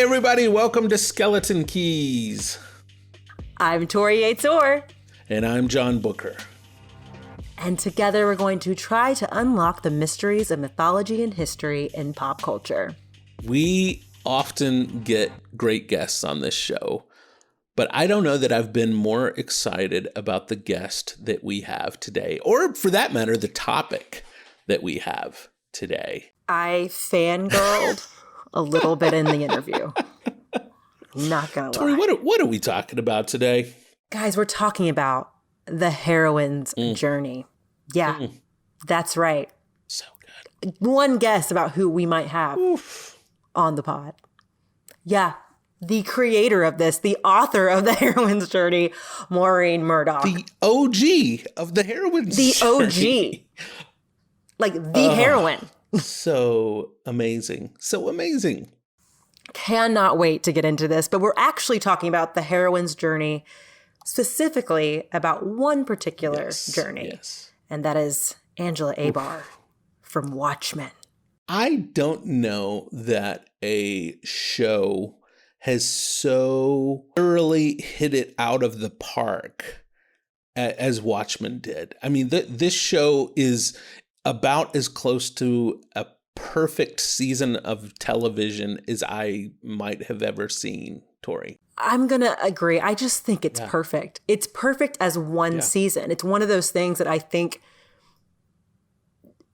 everybody, welcome to Skeleton Keys. I'm Torri Orr. And I'm John Booker. And together we're going to try to unlock the mysteries of mythology and history in pop culture. We often get great guests on this show, but I don't know that I've been more excited about the guest that we have today, or for that matter, the topic that we have today. I fangirled a little bit in the interview. Not gonna lie. Torri, what are we talking about today? Guys, we're talking about the heroine's journey. Yeah, that's right. So good. One guess about who we might have on the pod. Yeah, the creator of this, the author of the heroine's journey, Maureen Murdock. The OG of the heroine's journey. OG. Like the heroine. So amazing. So amazing. Cannot wait to get into this, but we're actually talking about the heroine's journey, specifically about one particular journey. Yes. And that is Angela Abar from Watchmen. I don't know that a show has so thoroughly hit it out of the park as Watchmen did. I mean, this show is about as close to a perfect season of television as I might have ever seen, Torri. I'm going to agree. I just think it's perfect. It's perfect as one season. It's one of those things that I think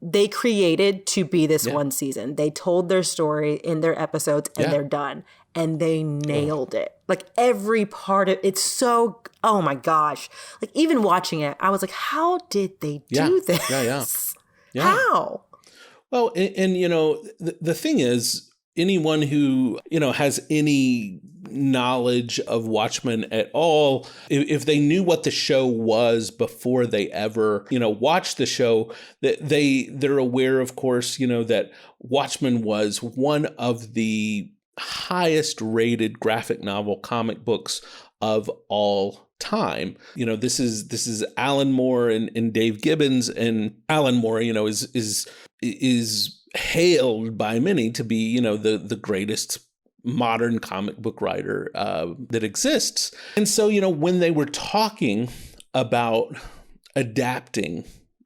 they created to be this one season. They told their story in their episodes and they're done. And they nailed it. Like every part of it's so, oh my gosh. Like even watching it, I was like, how did they do this? Yeah. How? Well, and you know, the thing is, anyone who, you know, has any knowledge of Watchmen at all, if they knew what the show was before they ever, you know, watched the show, that they're aware, of course, you know, that Watchmen was one of the highest rated graphic novel comic books of all time. You know, this is Alan Moore and Dave Gibbons, and Alan Moore, you know, is hailed by many to be, you know, the greatest modern comic book writer that exists. And so, you know, when they were talking about adapting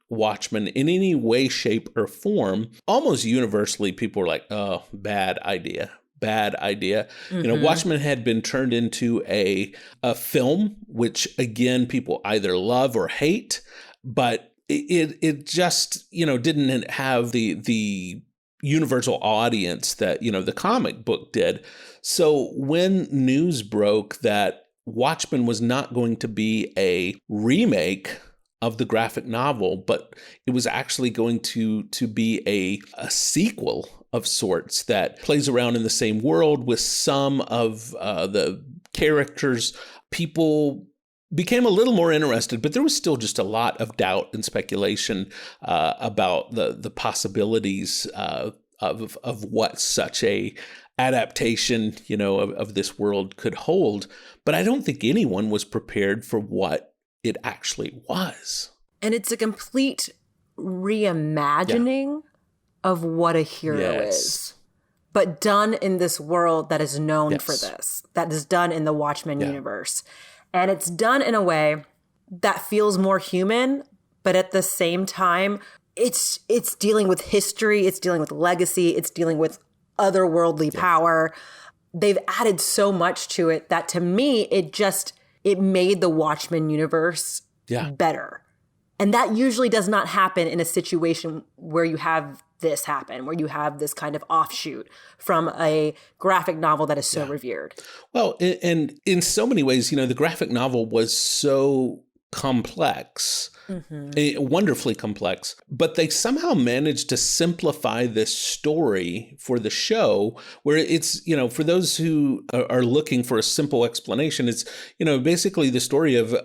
Watchmen in any way, shape, or form, almost universally people were like, oh, bad idea. You know, Watchmen had been turned into a film, which again, people either love or hate, but it just, you know, didn't have the universal audience that, you know, the comic book did. So when news broke that Watchmen was not going to be a remake of the graphic novel, but it was actually going to be a sequel of sorts that plays around in the same world with some of the characters, people became a little more interested, but there was still just a lot of doubt and speculation about the possibilities of what such a adaptation, you know, of this world could hold. But I don't think anyone was prepared for what it actually was. And it's a complete reimagining of what a hero is, but done in this world that is known for this, that is done in the Watchmen universe. And it's done in a way that feels more human, but at the same time, it's dealing with history, it's dealing with legacy, it's dealing with otherworldly power. They've added so much to it that to me, it made the Watchmen universe better. And that usually does not happen in a situation where you have this happen, where you have this kind of offshoot from a graphic novel that is so revered. Well, and in so many ways, you know, the graphic novel was so complex, wonderfully complex, but they somehow managed to simplify this story for the show where it's, you know, for those who are looking for a simple explanation, it's, you know, basically the story of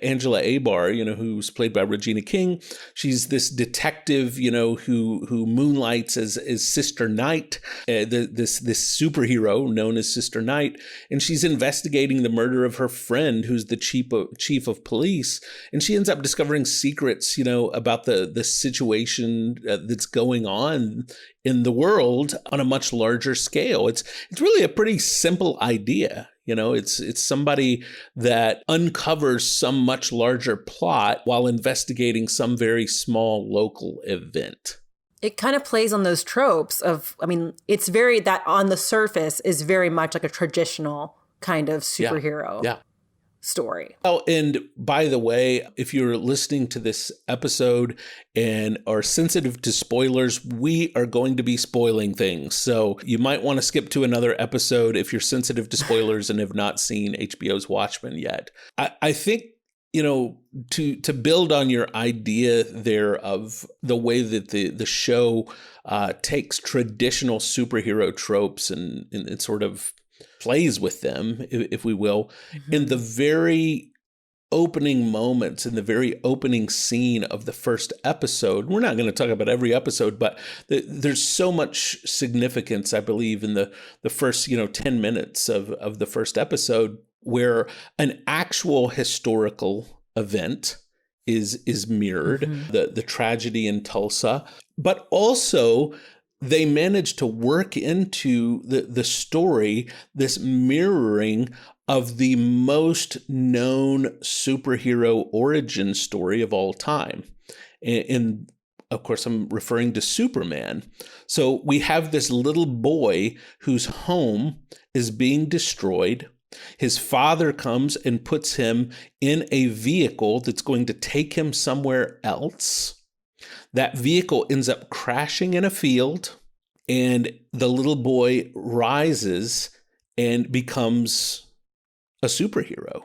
Angela Abar, you know, who's played by Regina King. She's this detective, you know, who moonlights as Sister Night, this superhero known as Sister Night, and she's investigating the murder of her friend, who's the chief of police, and she ends up discovering secrets, about the situation that's going on in the world on a much larger scale. It's really a pretty simple idea. It's somebody that uncovers some much larger plot while investigating some very small local event. It kind of plays on those tropes of, it's very, that on the surface is very much like a traditional kind of superhero story. Oh, and by the way, if you're listening to this episode and are sensitive to spoilers, we are going to be spoiling things. So you might want to skip to another episode if you're sensitive to spoilers and have not seen HBO's Watchmen yet. I think, to build on your idea there of the way that the show takes traditional superhero tropes and sort of plays with them, if we will, in the very opening moments, in the very opening scene of the first episode. We're not going to talk about every episode, but there's so much significance, I believe, in the first 10 minutes of the first episode, where an actual historical event is mirrored, the tragedy in Tulsa, but also they managed to work into the story this mirroring of the most known superhero origin story of all time. And of course, I'm referring to Superman. So we have this little boy whose home is being destroyed. His father comes and puts him in a vehicle that's going to take him somewhere else. That vehicle ends up crashing in a field, and the little boy rises and becomes a superhero.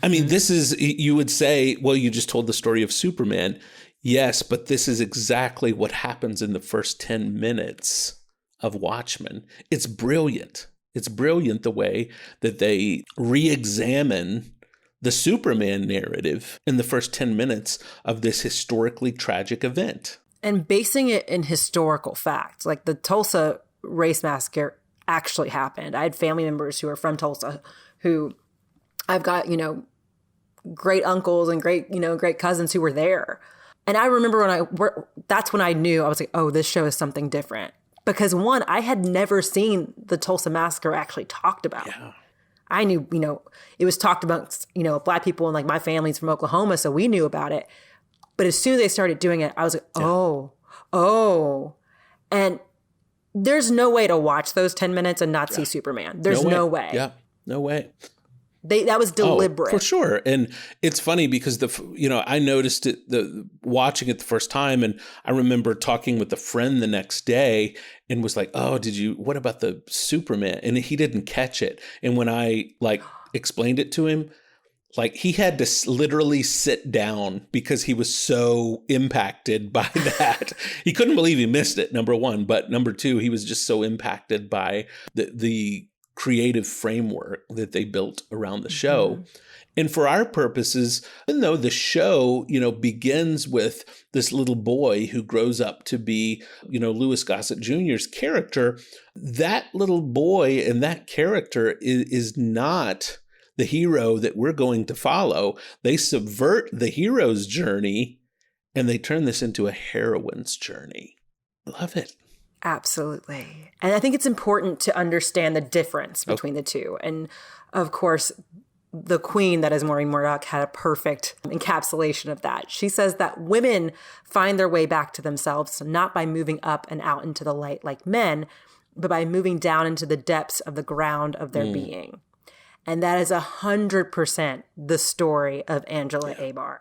I mean, this is, you would say, well, you just told the story of Superman. Yes, but this is exactly what happens in the first 10 minutes of Watchmen. It's brilliant. It's brilliant the way that they re-examine the Superman narrative in the first 10 minutes of this historically tragic event. And basing it in historical facts, like the Tulsa race massacre actually happened. I had family members who are from Tulsa who I've got, great uncles and great cousins who were there. And I remember that's when I knew, I was like, oh, this show is something different. Because one, I had never seen the Tulsa massacre actually talked about. Yeah. I knew, it was talked about, Black people, and like my family's from Oklahoma, so we knew about it. But as soon as they started doing it, I was like, oh. And there's no way to watch those 10 minutes and not see Superman. There's no way. Yeah, no way. That was deliberate. Oh, for sure. And it's funny because I noticed it watching it the first time, and I remember talking with a friend the next day and was like, "Oh, what about the Superman?" And he didn't catch it. And when I explained it to him, he had to literally sit down because he was so impacted by that. He couldn't believe he missed it, number one, but number two, he was just so impacted by the creative framework that they built around the show. And for our purposes, even though the show, begins with this little boy who grows up to be, Louis Gossett Jr.'s character, that little boy and that character is not the hero that we're going to follow. They subvert the hero's journey and they turn this into a heroine's journey. Love it. Absolutely. And I think it's important to understand the difference between the two. And of course, the queen that is Maureen Murdock had a perfect encapsulation of that. She says that women find their way back to themselves, not by moving up and out into the light like men, but by moving down into the depths of the ground of their being. And that is 100% the story of Angela Abar.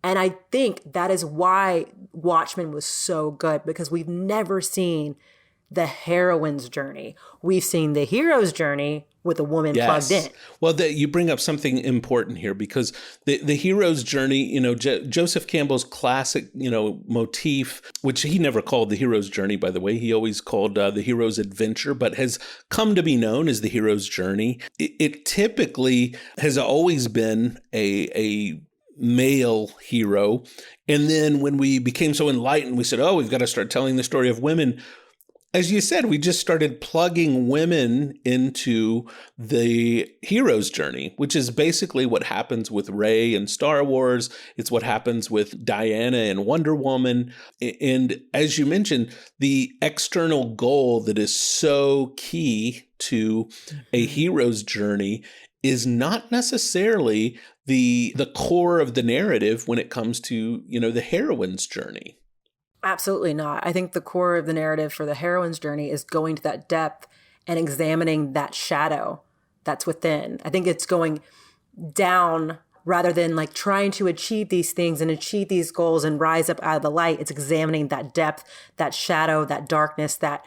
And I think that is why Watchmen was so good, because we've never seen the heroine's journey. We've seen the hero's journey with a woman plugged in. Well, you bring up something important here, because the hero's journey, Joseph Campbell's classic, motif, which he never called the hero's journey, by the way. He always called the hero's adventure, but has come to be known as the hero's journey. It typically has always been a male hero. And then when we became so enlightened, we said, we've got to start telling the story of women. as you said, we just started plugging women into the hero's journey, which is basically what happens with Rey in Star Wars. It's what happens with Diana in Wonder Woman. And as you mentioned, the external goal that is so key to a hero's journey is not necessarily the core of the narrative when it comes to, the heroine's journey. Absolutely not. I think the core of the narrative for the heroine's journey is going to that depth and examining that shadow that's within. I think it's going down rather than like trying to achieve these things and achieve these goals and rise up out of the light. It's examining that depth, that shadow, that darkness that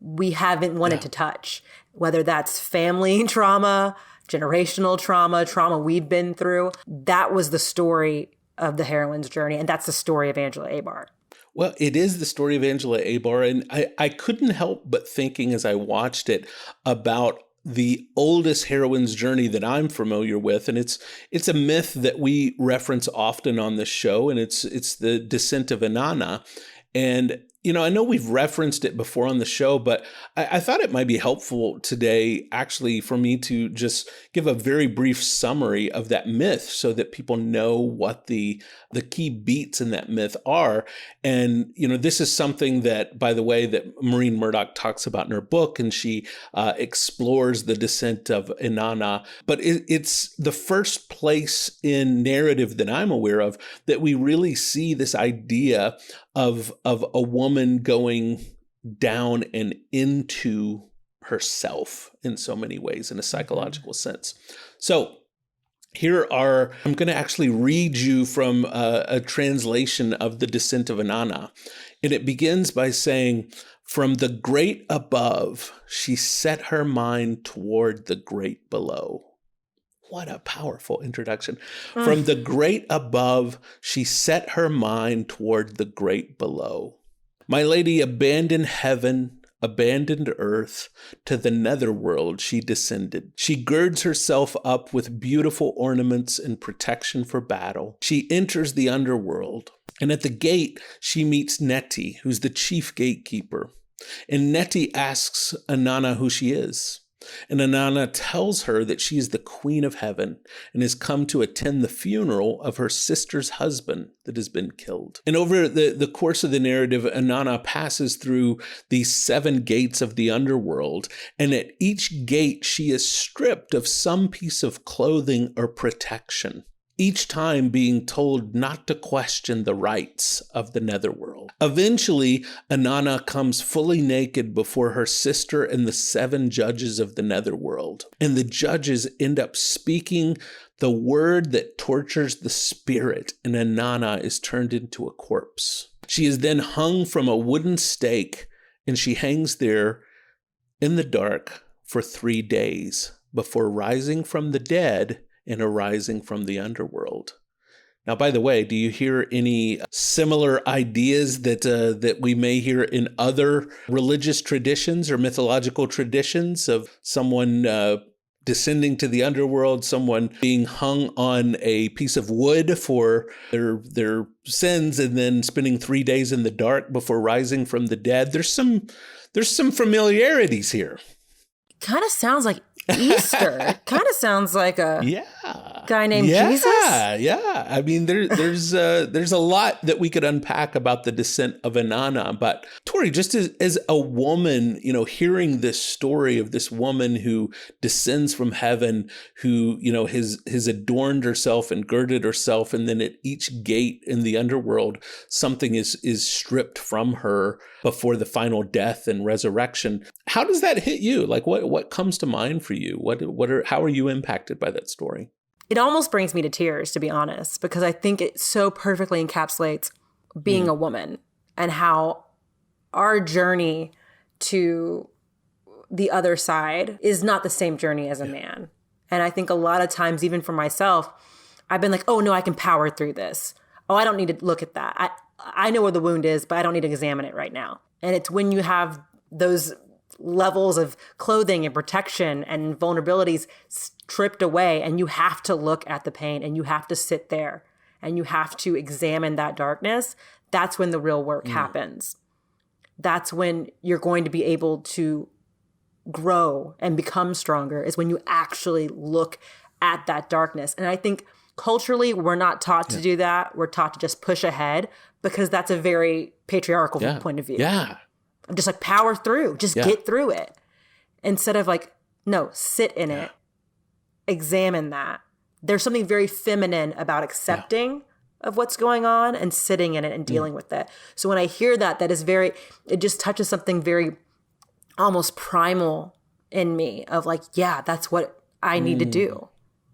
we haven't wanted to touch, whether that's family trauma, generational trauma we've been through. That was the story of the heroine's journey. And that's the story of Angela Abar. Well, it is the story of Angela Abar, and I couldn't help but thinking as I watched it about the oldest heroine's journey that I'm familiar with, and it's a myth that we reference often on this show, and it's the Descent of Inanna. And I know we've referenced it before on the show, but I thought it might be helpful today, actually, for me to just give a very brief summary of that myth so that people know what the key beats in that myth are. And, this is something that, by the way, that Maureen Murdock talks about in her book, and she explores the Descent of Inanna. But it's the first place in narrative that I'm aware of that we really see this idea of a woman going down and into herself in so many ways, in a psychological sense. So I'm going to actually read you from a translation of the Descent of Inanna. And it begins by saying, "From the great above, she set her mind toward the great below." What a powerful introduction. From the great above, she set her mind toward the great below. My lady abandoned heaven, abandoned earth, to the netherworld she descended. She girds herself up with beautiful ornaments and protection for battle. She enters the underworld, and at the gate she meets Neti, who's the chief gatekeeper. And Neti asks Inanna who she is. And Inanna tells her that she is the queen of heaven and has come to attend the funeral of her sister's husband that has been killed. And over the course of the narrative, Inanna passes through these 7 gates of the underworld. And at each gate, she is stripped of some piece of clothing or protection, each time being told not to question the rights of the netherworld. Eventually, Inanna comes fully naked before her sister and the 7 judges of the netherworld. And the judges end up speaking the word that tortures the spirit, and Inanna is turned into a corpse. She is then hung from a wooden stake, and she hangs there in the dark for 3 days before rising from the dead and arising from the underworld. Now, by the way, do you hear any similar ideas that we may hear in other religious traditions or mythological traditions of someone descending to the underworld, someone being hung on a piece of wood for their sins, and then spending 3 days in the dark before rising from the dead? There's some familiarities here. Kind of sounds like Easter. Kind of sounds like a guy named Jesus. Yeah. I mean, there's a lot that we could unpack about the Descent of Inanna. But Torri, just as a woman, hearing this story of this woman who descends from heaven, who has adorned herself and girded herself, and then at each gate in the underworld, something is stripped from her before the final death and resurrection. How does that hit you? Like, what comes to mind for you? How are you impacted by that story? It almost brings me to tears, to be honest, because I think it so perfectly encapsulates being a woman and how our journey to the other side is not the same journey as a man. And I think a lot of times, even for myself, I've been like, oh no, I can power through this. Oh, I don't need to look at that. I know where the wound is, but I don't need to examine it right now. And it's when you have those levels of clothing and protection and vulnerabilities stripped away, and you have to look at the pain, and you have to sit there, and you have to examine that darkness. That's when the real work happens. that's when you're going to be able to grow and become stronger, is when you actually look at that darkness. And I think culturally, we're not taught to do that. We're taught to just push ahead because that's a very patriarchal point of view. Yeah. Just like power through, just get through it. Instead of like, no, sit in it, examine that. There's something very feminine about accepting of what's going on and sitting in it and dealing with it. So when I hear that, that is very, it just touches something very almost primal in me of like, yeah, that's what I need to do.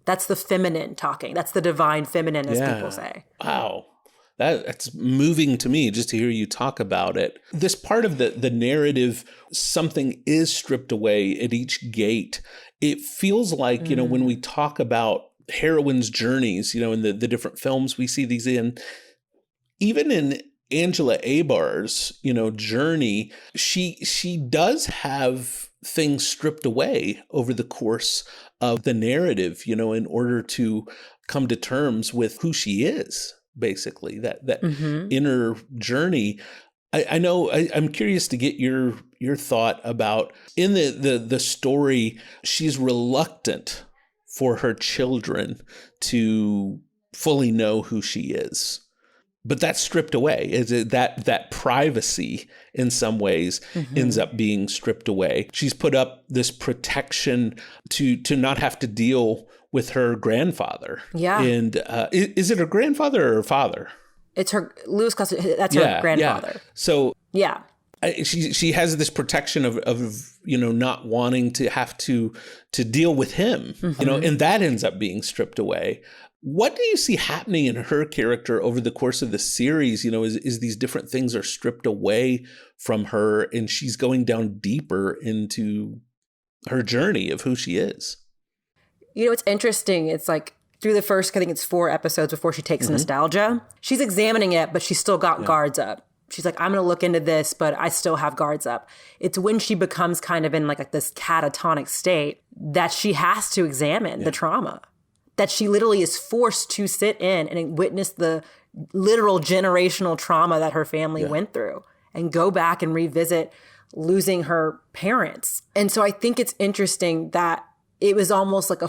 That's the feminine talking. That's the divine feminine, as people say. Wow. That's moving to me just to hear you talk about it. This part of the narrative, something is stripped away at each gate. It feels like, you know, when we talk about heroines' journeys, you know, in the different films we see these in, even in Angela Abar's, you know, journey, she does have things stripped away over the course of the narrative, you know, in order to come to terms with who she is. Basically, that inner journey. I know I'm curious to get your thought about in the story. She's reluctant for her children to fully know who she is, but that's stripped away. Is it that privacy in some ways ends up being stripped away? She's put up this protection to not have to deal with her grandfather. Yeah. And is it her grandfather or her father? It's her, Louis Costa, that's her grandfather. Yeah. So she has this protection of, you know, not wanting to have to deal with him, you know, and that ends up being stripped away. What do you see happening in her character over the course of the series? You know, is these different things are stripped away from her and she's going down deeper into her journey of who she is? You know, it's interesting. It's like through the first, I think it's 4 episodes before she takes nostalgia, she's examining it, but she's still got guards up. She's like, I'm going to look into this, but I still have guards up. It's when she becomes kind of in like this catatonic state that she has to examine the trauma, that she literally is forced to sit in and witness the literal generational trauma that her family went through and go back and revisit losing her parents. And so I think it's interesting that it was almost like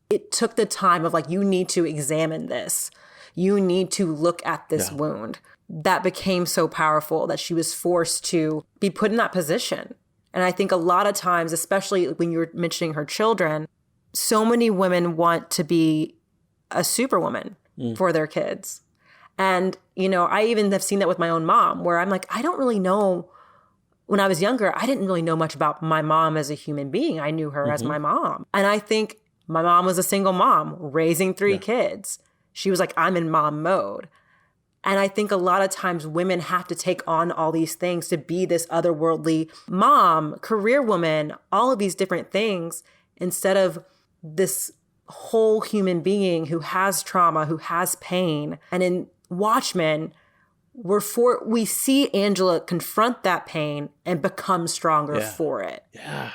it took the time of like, you need to examine this. You need to look at this wound. That became so powerful that she was forced to be put in that position. And I think a lot of times, especially when you're mentioning her children, so many women want to be a superwoman for their kids. And, you know, I even have seen that with my own mom, where I'm like, I don't really know. When I was younger, I didn't really know much about my mom as a human being. I knew her as my mom. And I think my mom was a single mom raising 3 kids. She was like, I'm in mom mode. And I think a lot of times women have to take on all these things to be this otherworldly mom, career woman, all of these different things, instead of this whole human being who has trauma, who has pain. And in Watchmen, we see Angela confront that pain and become stronger for it. Yeah.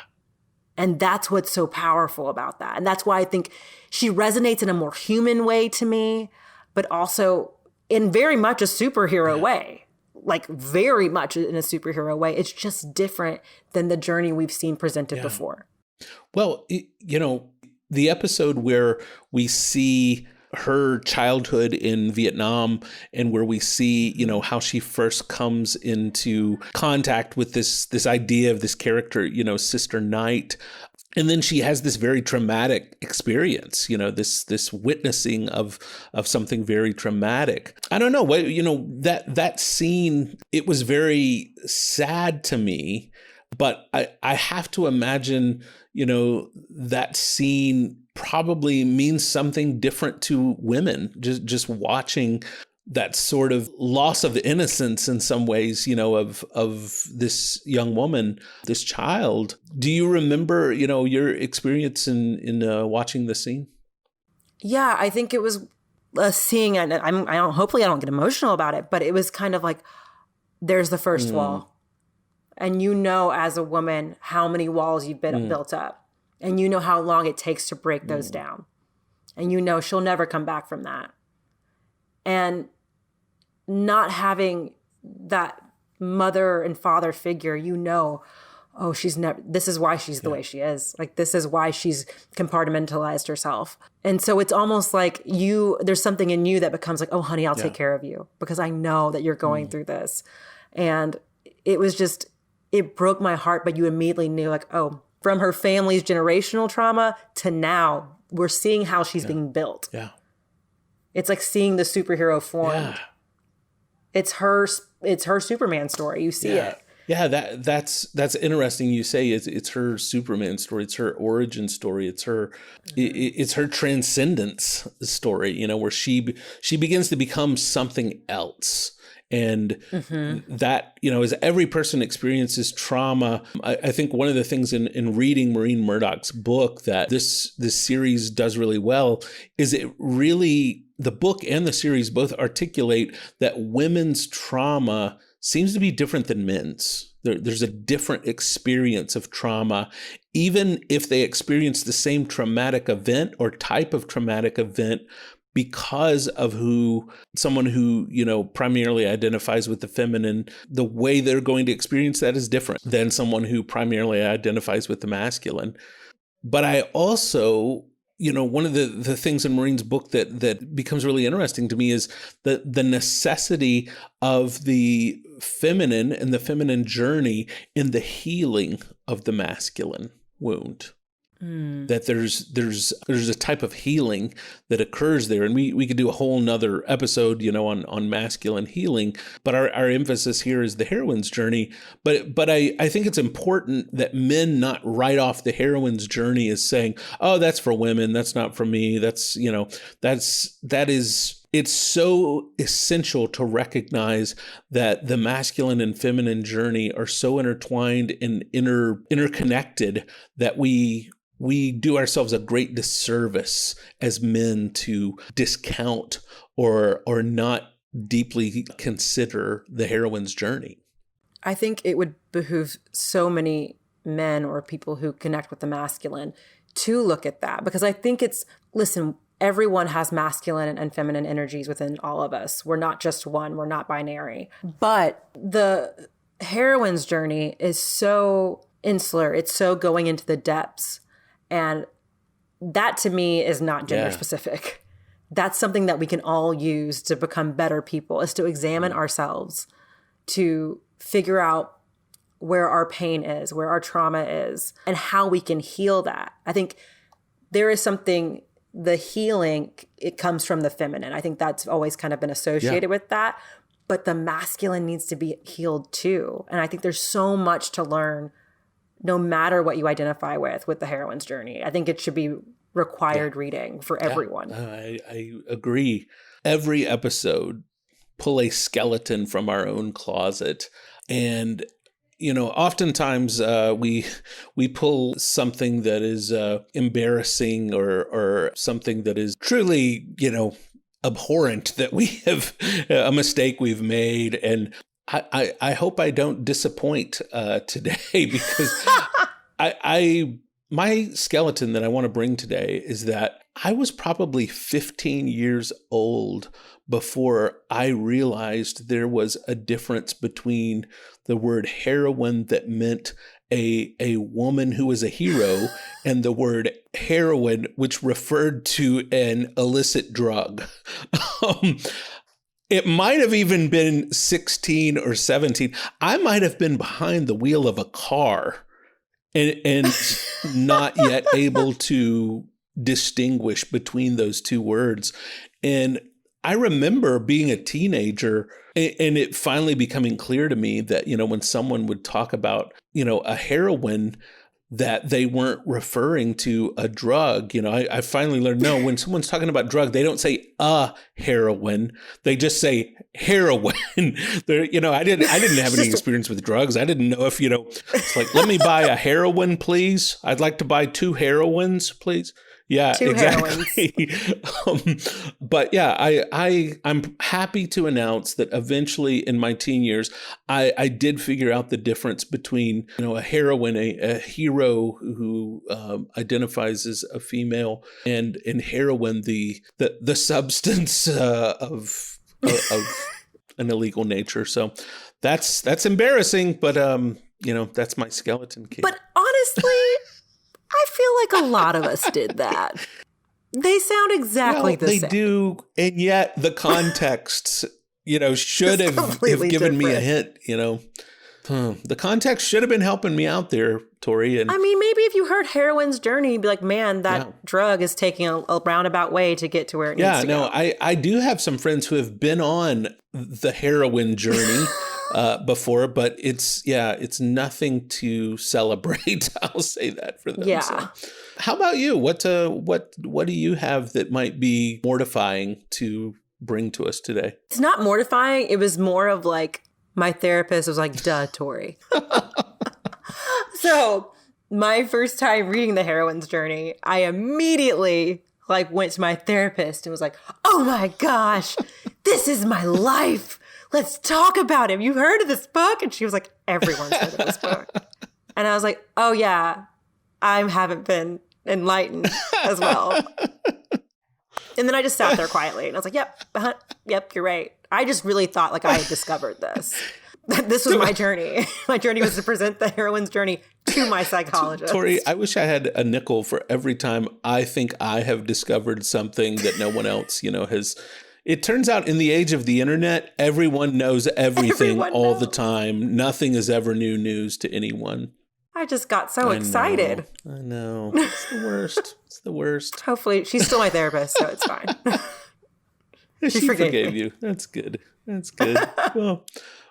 And that's what's so powerful about that. And that's why I think she resonates in a more human way to me, but also in very much a superhero way, like very much in a superhero way. It's just different than the journey we've seen presented before. Well, you know, the episode where we see her childhood in Vietnam and where we see, you know, how she first comes into contact with this idea of this character, you know, Sister Night. And then she has this very traumatic experience, you know, this witnessing of something very traumatic. I don't know what, you know, that scene, it was very sad to me, but I have to imagine, you know, that scene probably means something different to women, just watching that sort of loss of innocence in some ways, you know, of this young woman, this child. Do you remember, you know, your experience in watching the scene? Yeah, I think it was seeing, and hopefully I don't get emotional about it, but it was kind of like, there's the first wall. And you know, as a woman, how many walls you've been built up. And you know how long it takes to break those down. And you know she'll never come back from that. And not having that mother and father figure, oh, she's never, this is why she's the way she is. Like, this is why she's compartmentalized herself. And so it's almost like there's something in you that becomes like, oh, honey, I'll take care of you because I know that you're going through this. And it was just, it broke my heart, but you immediately knew like, oh, from her family's generational trauma to now, we're seeing how she's being built. Yeah. It's like seeing the superhero formed. Yeah. It's her Superman story. You see it. Yeah, that's interesting. You say it's her Superman story. It's her origin story. It's her it's her transcendence story. Where she begins to become something else. And that, as every person experiences trauma, I think one of the things in reading Maureen Murdock's book that this series does really well is the book and the series both articulate that women's trauma seems to be different than men's. There's a different experience of trauma, even if they experience the same traumatic event or type of traumatic event, because of someone who primarily identifies with the feminine, the way they're going to experience that is different than someone who primarily identifies with the masculine. But I also, one of the things in Maureen's book that becomes really interesting to me is the necessity of the feminine and the feminine journey in the healing of the masculine wound. That there's a type of healing that occurs there. And we could do a whole nother episode, on masculine healing, but our emphasis here is the heroine's journey. But I think it's important that men not write off the heroine's journey as saying, oh, that's for women. That's not for me. It's so essential to recognize that the masculine and feminine journey are so intertwined and interconnected that we do ourselves a great disservice as men to discount or not deeply consider the heroine's journey. I think it would behoove so many men or people who connect with the masculine to look at that, because I think listen, everyone has masculine and feminine energies within all of us. We're not just one. We're not binary. But the heroine's journey is so insular. It's so going into the depths. And that to me is not gender specific. That's something that we can all use to become better people, is to examine ourselves, to figure out where our pain is, where our trauma is, and how we can heal that. I think there is something, the healing, it comes from the feminine. I think that's always kind of been associated with that. But the masculine needs to be healed too. And I think there's so much to learn no matter what you identify with the heroine's journey. I think it should be required reading for everyone. I agree. Every episode, pull a skeleton from our own closet. And, oftentimes we pull something that is embarrassing or something that is truly, abhorrent that we have, a mistake we've made. And I hope I don't disappoint today, because my skeleton that I want to bring today is that I was probably 15 years old before I realized there was a difference between the word heroine that meant a woman who was a hero and the word heroin, which referred to an illicit drug. It might have even been 16 or 17. I might have been behind the wheel of a car and not yet able to distinguish between those two words. And I remember being a teenager and it finally becoming clear to me that, when someone would talk about, a heroine, that they weren't referring to a drug. I finally learned, no, when someone's talking about drug, they don't say a heroin. They just say heroin. I didn't have any experience with drugs. I didn't know if, it's like, let me buy a heroin, please. I'd like to buy 2 heroines, please. Yeah, two exactly. But yeah, I'm happy to announce that eventually in my teen years, I did figure out the difference between, a heroine, a hero who identifies as a female, and heroin, the substance of an illegal nature. So That's embarrassing, but that's my skeleton key. But honestly, I feel like a lot of us did that. They sound exactly the same. They do, and yet the context, should have given me a hint, The context should have been helping me out there, Torri. And I mean, maybe if you heard Heroine's journey, you'd be like, man, that drug is taking a roundabout way to get to where it needs to go. I do have some friends who have been on the heroine journey before, but it's nothing to celebrate. I'll say that for them. Yeah. So. How about you? What do you have that might be mortifying to bring to us today? It's not mortifying. It was more of like, my therapist was like, duh, Torri. So my first time reading the heroine's journey, I immediately went to my therapist and was like, oh my gosh, this is my life. Let's talk about him. You heard of this book? And she was like, everyone's heard of this book. And I was like, oh yeah, I haven't been enlightened as well. And then I just sat there quietly and I was like, yep, you're right. I just really thought I had discovered this. This was my journey. My journey was to present the heroine's journey to my psychologist. Torri, I wish I had a nickel for every time I think I have discovered something that no one else, has. It turns out in the age of the internet, everyone knows everything all the time. Nothing is ever new news to anyone. I just got so excited. I know. It's the worst. It's the worst. Hopefully, she's still my therapist, so it's fine. She forgave you. That's good. That's good. Well,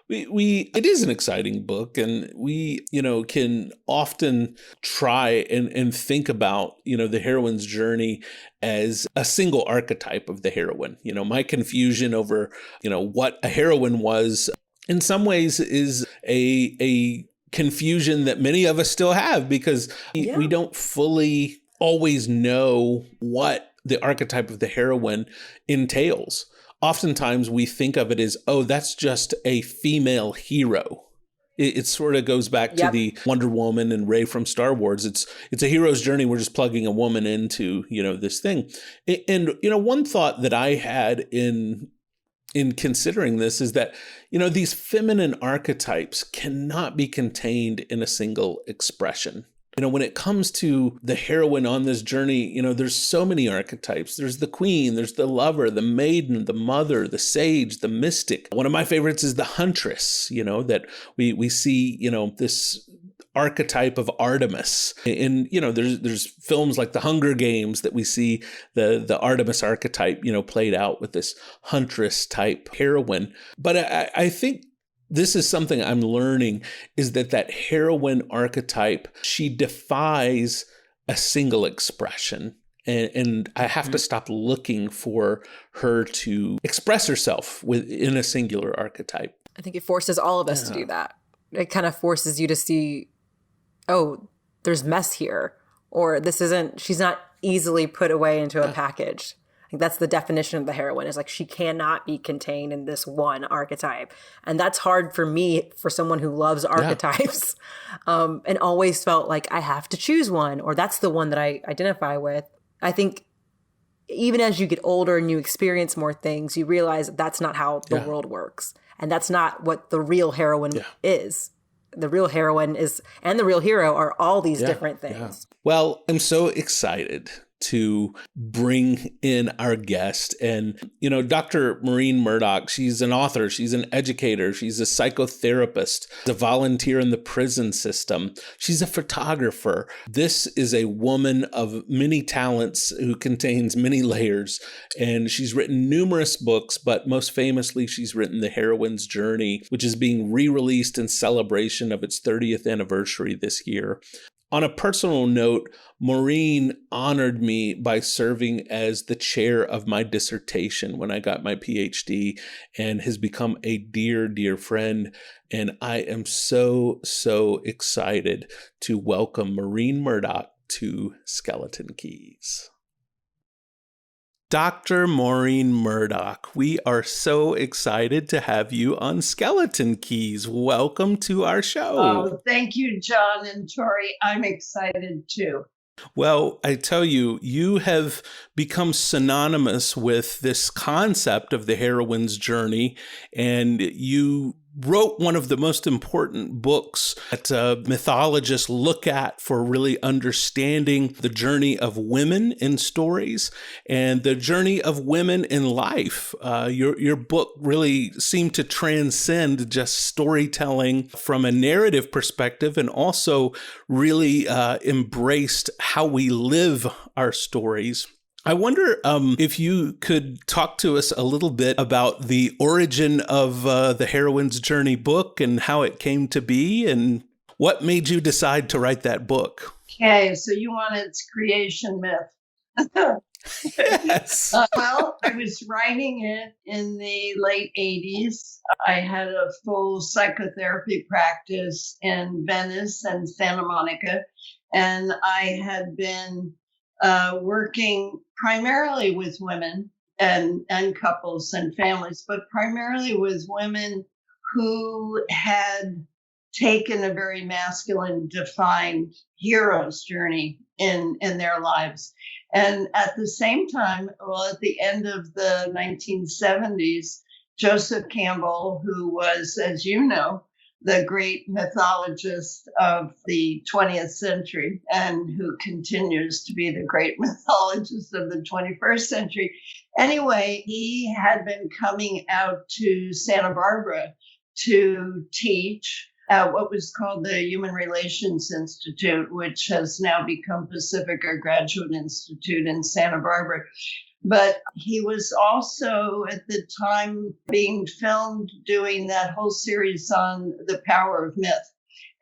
it is an exciting book, and we, can often try and think about, the heroine's journey as a single archetype of the heroine. My confusion over, what a heroine was in some ways is a confusion that many of us still have because we don't fully always know what the archetype of the heroine entails. Oftentimes we think of it as, that's just a female hero. It sort of goes back to the Wonder Woman and Rey from Star Wars. It's a hero's journey. We're just plugging a woman into, this thing. And, one thought that I had in considering this is that, these feminine archetypes cannot be contained in a single expression. When it comes to the heroine on this journey, there's so many archetypes. There's the queen, there's the lover, the maiden, the mother, the sage, the mystic. One of my favorites is the huntress, that we see, this archetype of Artemis. And, there's films like The Hunger Games that we see the Artemis archetype, played out with this huntress type heroine. But I think this is something I'm learning is that heroine archetype, she defies a single expression. And I have to stop looking for her to express herself within a singular archetype. I think it forces all of us to do that. It kind of forces you to see, there's mess here. Or she's not easily put away into a package. That's the definition of the heroine is she cannot be contained in this one archetype. And that's hard for me, for someone who loves archetypes, and always felt like I have to choose one, or that's the one that I identify with. I think even as you get older and you experience more things, you realize that's not how the world works. And that's not what the real heroine is. The real heroine and the real hero are all these different things. Yeah. Well, I'm so excited to bring in our guest. And, Dr. Maureen Murdock, she's an author, she's an educator, she's a psychotherapist, a volunteer in the prison system. She's a photographer. This is a woman of many talents who contains many layers. And she's written numerous books, but most famously, she's written The Heroine's Journey, which is being re-released in celebration of its 30th anniversary this year. On a personal note, Maureen honored me by serving as the chair of my dissertation when I got my PhD and has become a dear, dear friend. And I am so, so excited to welcome Maureen Murdock to Skeleton Keys. Dr. Maureen Murdock, we are so excited to have you on Skeleton Keys. Welcome to our show. Oh, thank you, John and Torri. I'm excited too. Well, I tell you, you have become synonymous with this concept of the heroine's journey, and you wrote one of the most important books that mythologists look at for really understanding the journey of women in stories and the journey of women in life. Your book really seemed to transcend just storytelling from a narrative perspective and also really embraced how we live our stories. I wonder if you could talk to us a little bit about the origin of the Heroine's Journey book and how it came to be and what made you decide to write that book. Okay, so you want its creation myth. Yes. Well, I was writing it in the late 80s. I had a full psychotherapy practice in Venice and Santa Monica, and I had been working primarily with women and couples and families, but primarily with women who had taken a very masculine defined hero's journey in their lives. And at the same time, well, at the end of the 1970s, Joseph Campbell, who was, as you know, the great mythologist of the 20th century and who continues to be the great mythologist of the 21st century. Anyway, he had been coming out to Santa Barbara to teach at what was called the Human Relations Institute, which has now become Pacifica Graduate Institute in Santa Barbara. But he was also at the time being filmed doing that whole series on the power of myth.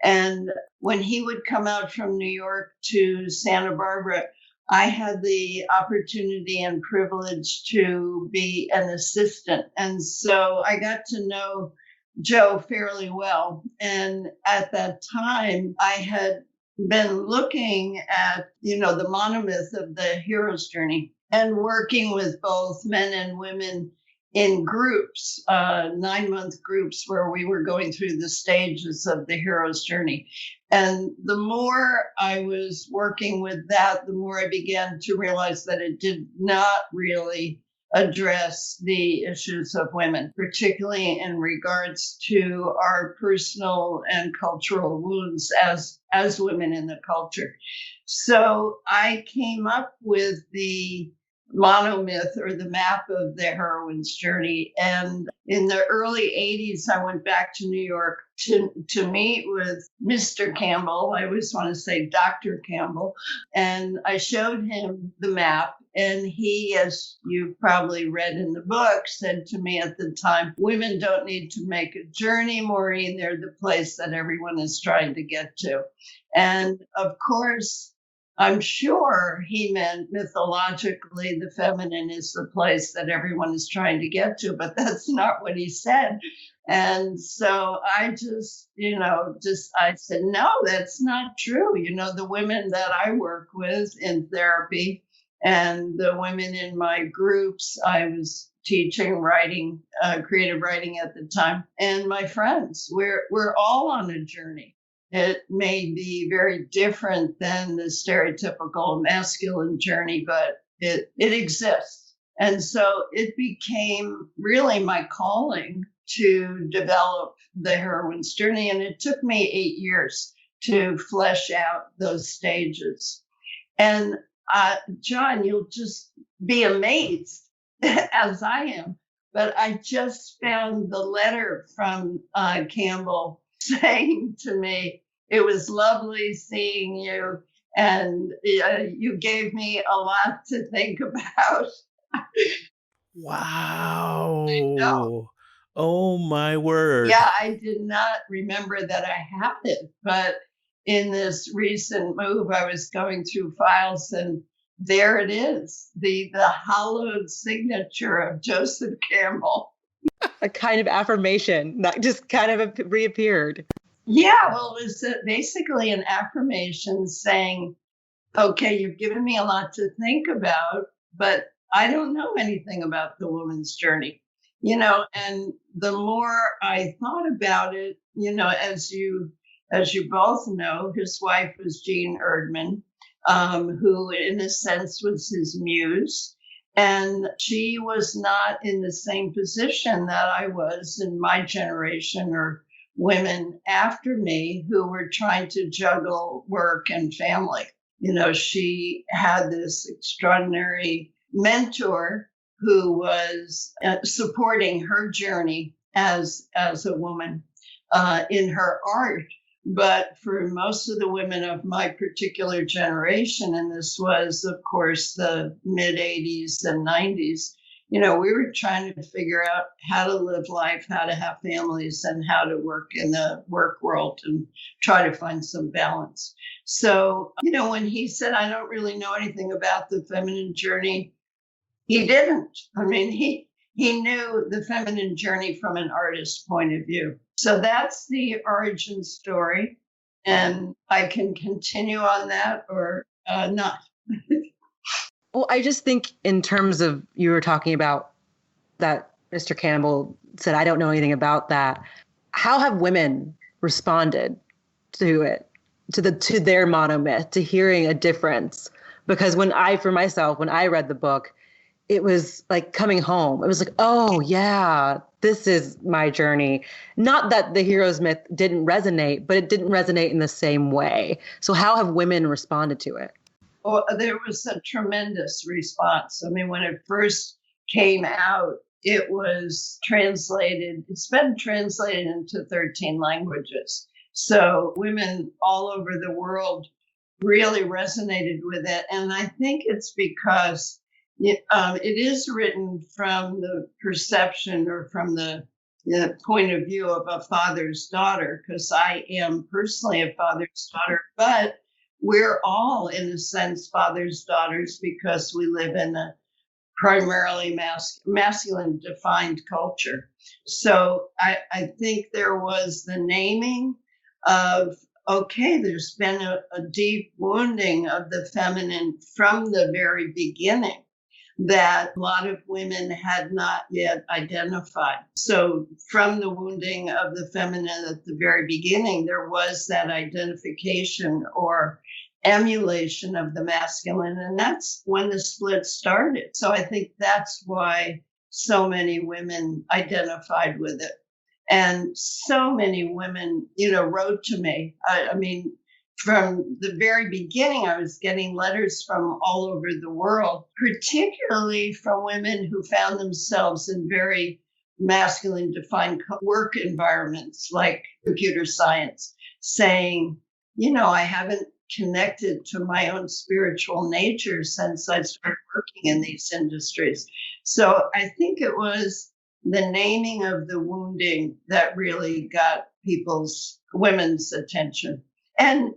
And when he would come out from New York to Santa Barbara, I had the opportunity and privilege to be an assistant. And so I got to know Joe fairly well. And at that time, I had been looking at, the monomyth of the hero's journey and working with both men and women in groups, 9-month groups where we were going through the stages of the hero's journey. And the more I was working with that, the more I began to realize that it did not really address the issues of women, particularly in regards to our personal and cultural wounds as women in the culture. So I came up with the monomyth or the map of the heroine's journey. And in the early 80s, I went back to New York to meet with Mr. Campbell. I always want to say Dr. Campbell. And I showed him the map. And he, as you've probably read in the book, said to me at the time, women don't need to make a journey, Maureen. They're the place that everyone is trying to get to. And of course, I'm sure he meant mythologically the feminine is the place that everyone is trying to get to, but that's not what he said. And so I I said, no, that's not true. The women that I work with in therapy and the women in my groups, I was teaching writing, creative writing at the time, and my friends, we're all on a journey. It may be very different than the stereotypical masculine journey, but it exists. And so it became really my calling to develop the heroine's journey. And it took me 8 years to flesh out those stages. And John, you'll just be amazed as I am. But I just found the letter from Campbell saying to me, it was lovely seeing you, and you gave me a lot to think about. Wow. Oh, my word. Yeah, I did not remember that I had it, but in this recent move, I was going through files, and there it is, the hallowed signature of Joseph Campbell. A kind of affirmation that just kind of reappeared. Yeah, well, it was basically an affirmation saying, okay, you've given me a lot to think about, but I don't know anything about the woman's journey, and the more I thought about it, as you both know, his wife was Jean Erdman, who in a sense was his muse. And she was not in the same position that I was in my generation or women after me who were trying to juggle work and family. She had this extraordinary mentor who was supporting her journey as a woman in her art. But for most of the women of my particular generation, and this was, of course, the mid 80s and 90s, we were trying to figure out how to live life, how to have families, and how to work in the work world and try to find some balance. So, when he said, I don't really know anything about the feminine journey, he didn't. I mean, he knew the feminine journey from an artist's point of view. So that's the origin story. And I can continue on that or not. Well, I just think in terms of, you were talking about that Mr. Campbell said, I don't know anything about that. How have women responded to it, to their monomyth, to hearing a difference? Because when I read the book, it was like coming home. It was like, oh yeah, this is my journey. Not that the hero's myth didn't resonate, but it didn't resonate in the same way. So how have women responded to it? Well, there was a tremendous response. I mean, when it first came out, it was translated. It's been translated into 13 languages. So women all over the world really resonated with it. And I think it's because it is written from the perception or from the point of view of a father's daughter, because I am personally a father's daughter, but we're all, in a sense, father's daughters because we live in a primarily masculine defined culture. So I think there was the naming of, okay, there's been a deep wounding of the feminine from the very beginning that a lot of women had not yet identified. So from the wounding of the feminine at the very beginning, there was that identification or emulation of the masculine. And that's when the split started. So I think that's why so many women identified with it. And so many women, wrote to me. I mean, from the very beginning, I was getting letters from all over the world, particularly from women who found themselves in very masculine defined work environments like computer science, saying, I haven't connected to my own spiritual nature since I started working in these industries. So I think it was the naming of the wounding that really got women's attention. And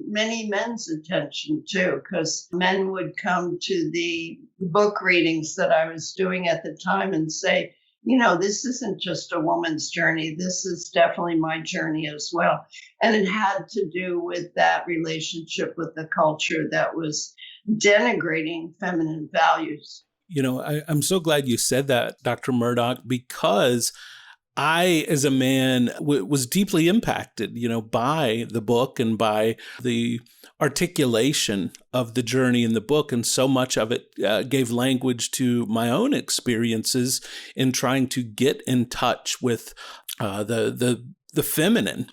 many men's attention too, because men would come to the book readings that I was doing at the time and say, this isn't just a woman's journey. This is definitely my journey as well. And it had to do with that relationship with the culture that was denigrating feminine values. I'm so glad you said that, Dr. Murdock, because I, as a man, was deeply impacted, by the book and by the articulation of the journey in the book. And so much of it gave language to my own experiences in trying to get in touch with the feminine.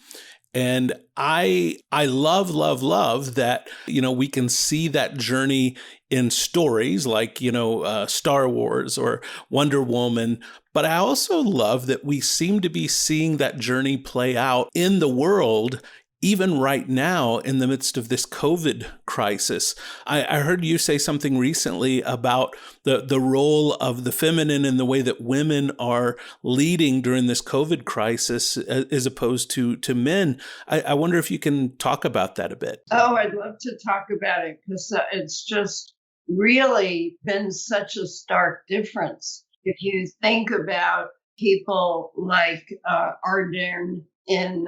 And I love that, we can see that journey in stories like, Star Wars or Wonder Woman. But I also love that we seem to be seeing that journey play out in the world, even right now in the midst of this COVID crisis. I heard you say something recently about the role of the feminine and the way that women are leading during this COVID crisis as opposed to men. I wonder if you can talk about that a bit. Oh, I'd love to talk about it because it's just really been such a stark difference. If you think about people like Ardern in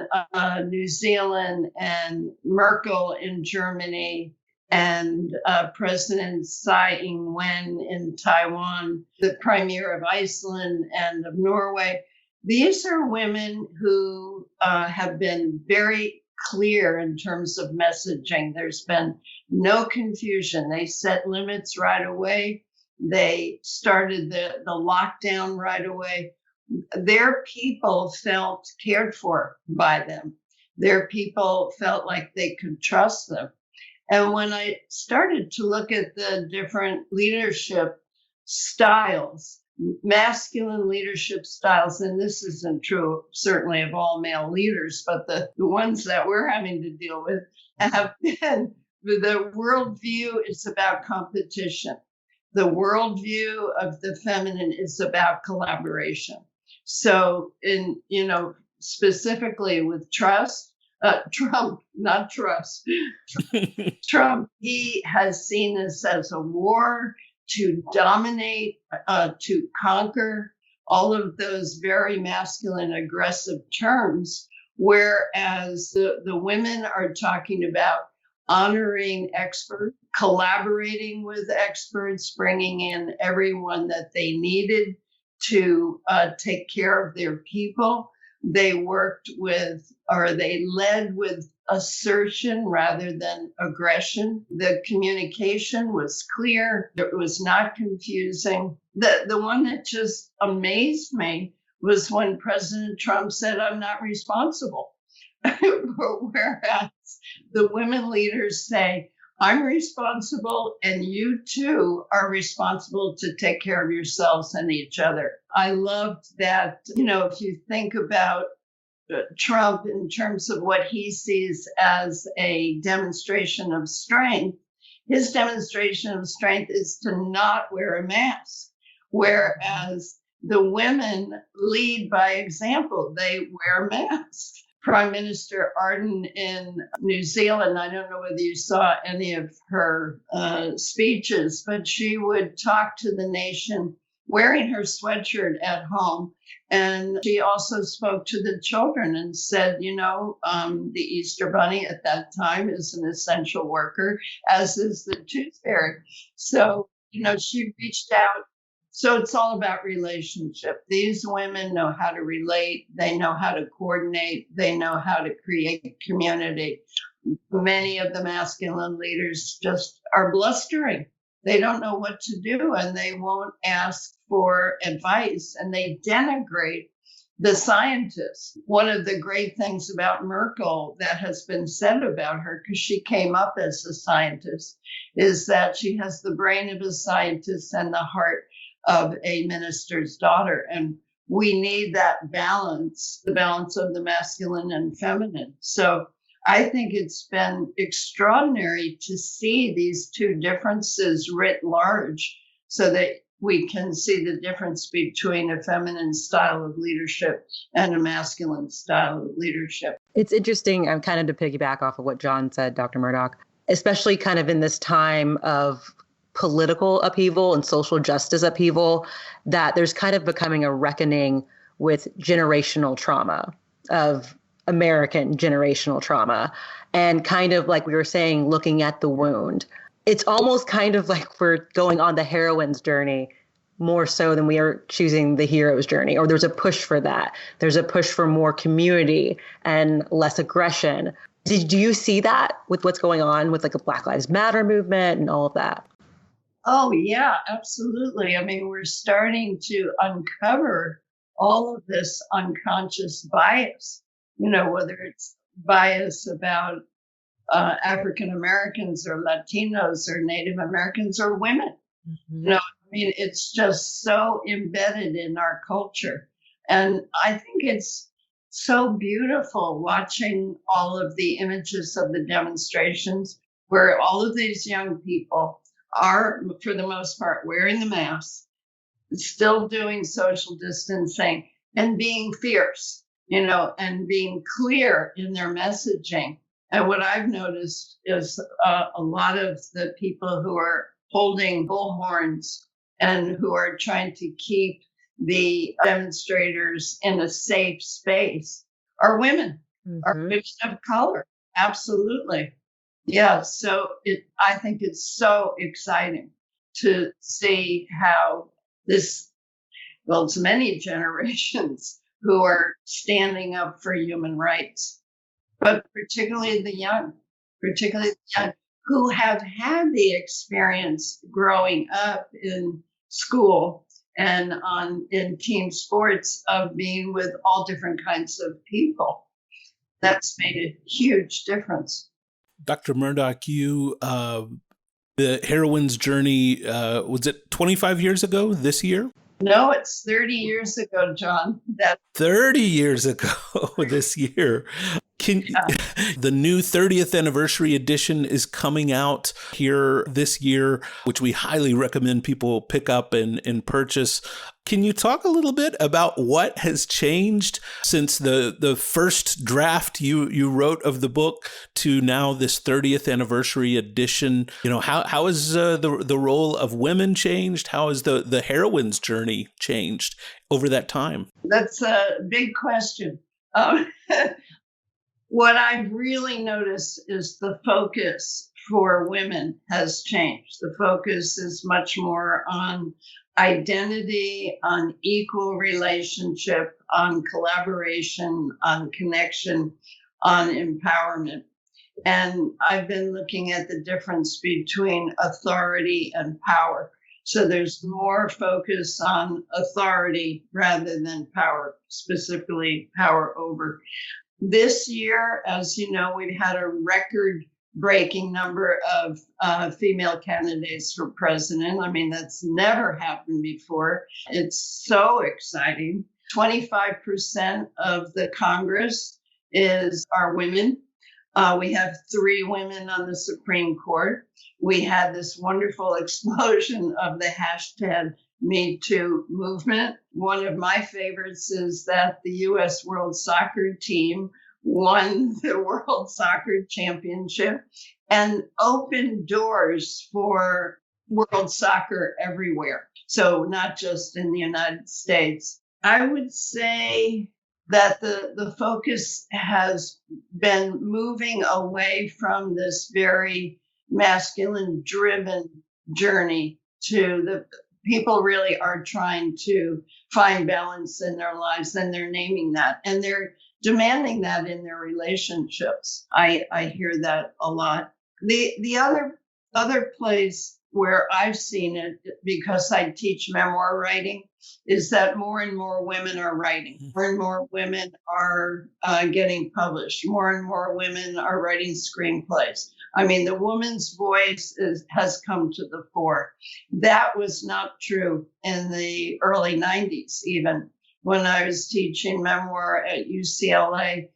New Zealand and Merkel in Germany and President Tsai Ing-wen in Taiwan, the Premier of Iceland and of Norway, these are women who have been very clear in terms of messaging. There's been no confusion. They set limits right away. They started the lockdown right away. Their people felt cared for by them. Their people felt like they could trust them. And when I started to look at the different leadership styles, masculine leadership styles, and this isn't true certainly of all male leaders, but the ones that we're having to deal with have been, the worldview is about competition. The worldview of the feminine is about collaboration. So specifically with Trump, not trust, Trump, he has seen this as a war to dominate, to conquer, all of those very masculine, aggressive terms, whereas the women are talking about honoring experts, collaborating with experts, bringing in everyone that they needed to take care of their people. They led with assertion rather than aggression. The communication was clear. It was not confusing. The one that just amazed me was when President Trump said, "I'm not responsible." Whereas the women leaders say, "I'm responsible, and you too are responsible to take care of yourselves and each other." I loved that, if you think about Trump in terms of what he sees as a demonstration of strength, his demonstration of strength is to not wear a mask, whereas the women lead by example. They wear masks. Prime Minister Ardern in New Zealand, I don't know whether you saw any of her speeches, but she would talk to the nation wearing her sweatshirt at home. And she also spoke to the children and said, the Easter Bunny at that time is an essential worker, as is the Tooth Fairy. So, she reached out. So it's all about relationship. These women know how to relate. They know how to coordinate. They know how to create community. Many of the masculine leaders just are blustering. They don't know what to do, and they won't ask for advice, and they denigrate the scientists. One of the great things about Merkel that has been said about her, because she came up as a scientist, is that she has the brain of a scientist and the heart of a minister's daughter. And we need that balance, the balance of the masculine and feminine. So I think it's been extraordinary to see these two differences writ large so that we can see the difference between a feminine style of leadership and a masculine style of leadership. It's interesting, kind of to piggyback off of what John said, Dr. Murdock, especially kind of in this time of political upheaval and social justice upheaval, that there's kind of becoming a reckoning with generational trauma, of American generational trauma, and kind of like we were saying, looking at the wound. It's almost kind of like we're going on the heroine's journey more so than we are choosing the hero's journey, or there's a push for that. There's a push for more community and less aggression. Do you see that with what's going on with like a Black Lives Matter movement and all of that? Oh, yeah, absolutely. I mean, we're starting to uncover all of this unconscious bias, whether it's bias about African Americans or Latinos or Native Americans or women. Mm-hmm. It's just so embedded in our culture. And I think it's so beautiful watching all of the images of the demonstrations where all of these young people are, for the most part, wearing the mask, still doing social distancing and being fierce, and being clear in their messaging. And what I've noticed is a lot of the people who are holding bullhorns and who are trying to keep the demonstrators in a safe space are women, are women of color. Absolutely. Yeah, so I think it's so exciting to see how it's many generations who are standing up for human rights, but particularly the young, who have had the experience growing up in school and in team sports of being with all different kinds of people. That's made a huge difference. Dr. Murdock, the heroine's journey, was it 25 years ago this year? No, it's 30 years ago, John. 30 years ago this year. The new 30th anniversary edition is coming out here this year, which we highly recommend people pick up and purchase. Can you talk a little bit about what has changed since the first draft you wrote of the book to now this 30th anniversary edition? How has the role of women changed? How has the heroine's journey changed over that time? That's a big question. What I've really noticed is the focus for women has changed. The focus is much more on identity, on equal relationship, on collaboration, on connection, on empowerment. And I've been looking at the difference between authority and power. So there's more focus on authority rather than power, specifically power over. This year, as you know, we've had a record-breaking number of female candidates for president. I mean, that's never happened before. It's so exciting. 25% of the Congress are women. We have 3 women on the Supreme Court. We had this wonderful explosion of the hashtag Me Too movement. One of my favorites is that the U.S. World Soccer team won the World Soccer Championship and opened doors for world soccer everywhere. So not just in the United States. I would say that the focus has been moving away from this very masculine-driven journey to the people really are trying to find balance in their lives, and they're naming that, and they're demanding that in their relationships. I hear that a lot. The other place where I've seen it, because I teach memoir writing, is that more and more women are writing. More and more women are getting published. More and more women are writing screenplays. I mean, the woman's voice has come to the fore. That was not true in the early 90s, even when I was teaching memoir at UCLA,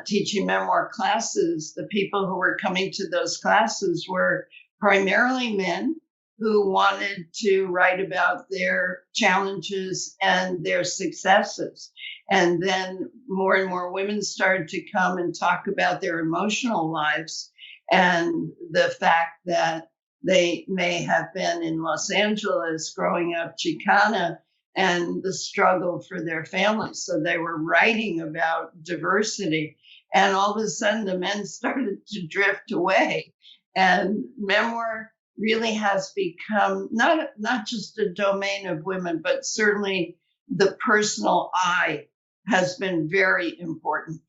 teaching memoir classes. The people who were coming to those classes were primarily men who wanted to write about their challenges and their successes. And then more and more women started to come and talk about their emotional lives and the fact that they may have been in Los Angeles growing up Chicana and the struggle for their families. So they were writing about diversity. And all of a sudden, the men started to drift away. And memoir really has become not just a domain of women, but certainly the personal I has been very important.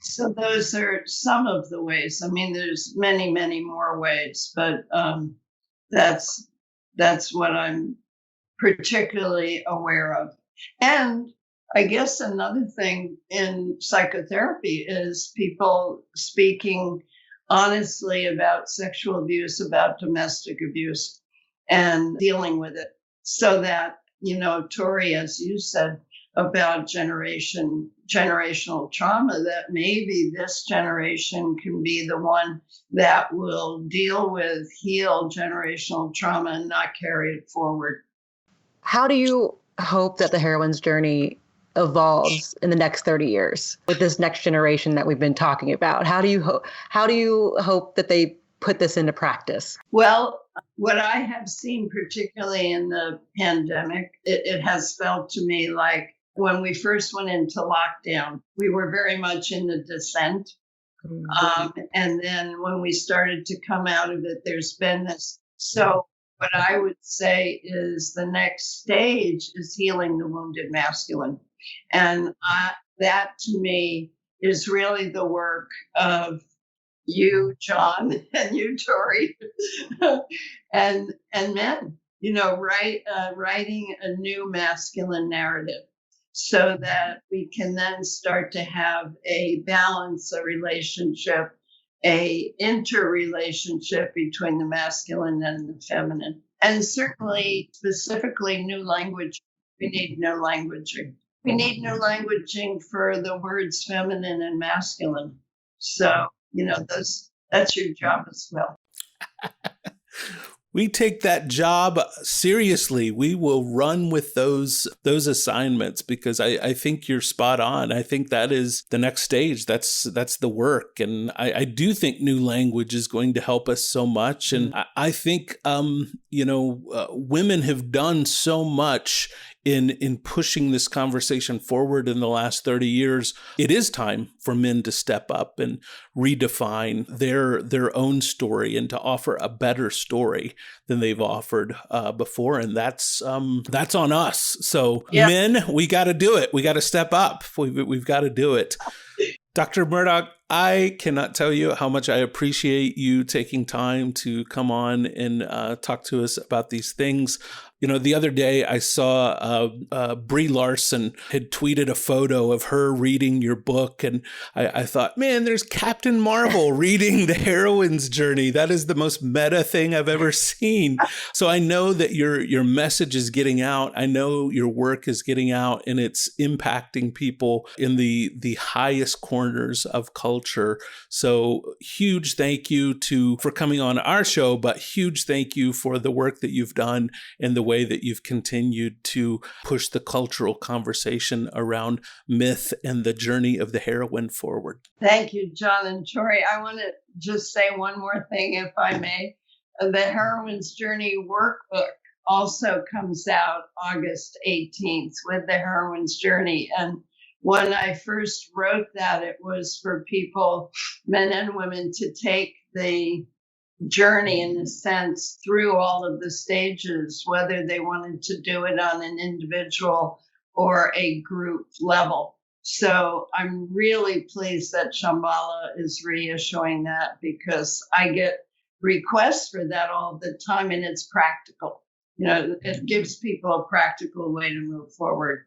So those are some of the ways. I mean, there's many, many more ways, but that's what I'm particularly aware of. And I guess another thing in psychotherapy is people speaking honestly about sexual abuse, about domestic abuse, and dealing with it. So that, Torri, as you said, about generational trauma, that maybe this generation can be the one that will heal generational trauma and not carry it forward. How do you hope that the heroine's journey evolves in the next 30 years with this next generation that we've been talking about? How do you hope that they put this into practice? Well, what I have seen, particularly in the pandemic, it has felt to me like when we first went into lockdown, we were very much in the descent. And then when we started to come out of it, there's been this. So what I would say is the next stage is healing the wounded masculine. And that to me is really the work of you, John, and you, Torri, and men, writing a new masculine narrative so that we can then start to have a balance, a relationship, a interrelationship between the masculine and the feminine. And certainly, specifically, new language. We need new languaging. We need new languaging for the words feminine and masculine. So, that's your job as well. We take that job seriously. We will run with those assignments because I think you're spot on. I think that is the next stage. That's the work. And I do think new language is going to help us so much. And I think, women have done so much in pushing this conversation forward in the last 30 years. It is time for men to step up and redefine their own story and to offer a better story than they've offered before. And that's on us. So Men, we got to do it. We got to step up. We've got to do it. Dr. Murdock, I cannot tell you how much I appreciate you taking time to come on and talk to us about these things. The other day I saw Brie Larson had tweeted a photo of her reading your book. And I thought, man, there's Captain Marvel reading the heroine's journey. That is the most meta thing I've ever seen. So I know that your message is getting out. I know your work is getting out and it's impacting people in the highest corners of culture. So huge thank you for coming on our show, but huge thank you for the work that you've done and the way that you've continued to push the cultural conversation around myth and the journey of the heroine forward. Thank you, John and Torri. I want to just say one more thing, if I may. The Heroine's Journey workbook also comes out August 18th with the Heroine's Journey. And when I first wrote that, it was for people, men and women, to take the journey, in a sense, through all of the stages, whether they wanted to do it on an individual or a group level. So I'm really pleased that Shambhala is reissuing that because I get requests for that all the time, and it's practical. It gives people a practical way to move forward.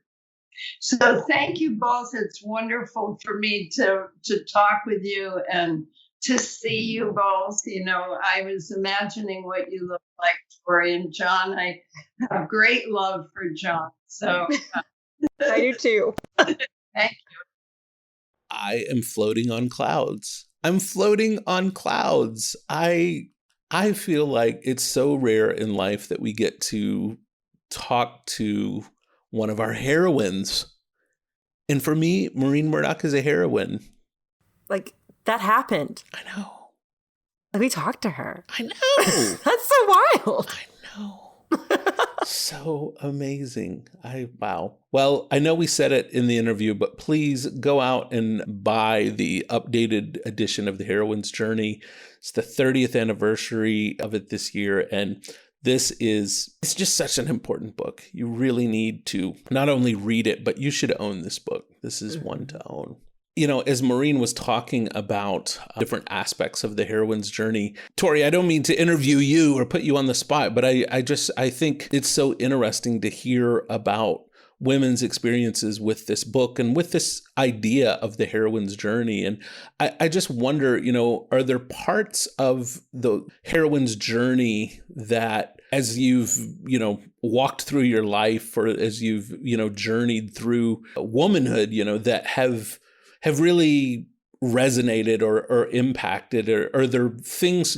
So thank you both. It's wonderful for me to talk with you and to see you both. I was imagining what you look like, Torri and John. I have great love for John. So I do too. Thank you. I am floating on clouds. I'm floating on clouds. I feel like it's so rare in life that we get to talk to one of our heroines. And for me, Maureen Murdock is a heroine. That happened. I know. We talked to her. I know. That's so wild. I know. So amazing. Wow. Well, I know we said it in the interview, but please go out and buy the updated edition of The Heroine's Journey. It's the 30th anniversary of it this year. And it's just such an important book. You really need to not only read it, but you should own this book. This is one to own. As Maureen was talking about different aspects of the heroine's journey, Torri, I don't mean to interview you or put you on the spot, but I think it's so interesting to hear about women's experiences with this book and with this idea of the heroine's journey. And I just wonder, are there parts of the heroine's journey that as you've, walked through your life or as you've, journeyed through womanhood, that have really resonated or impacted, or are there things,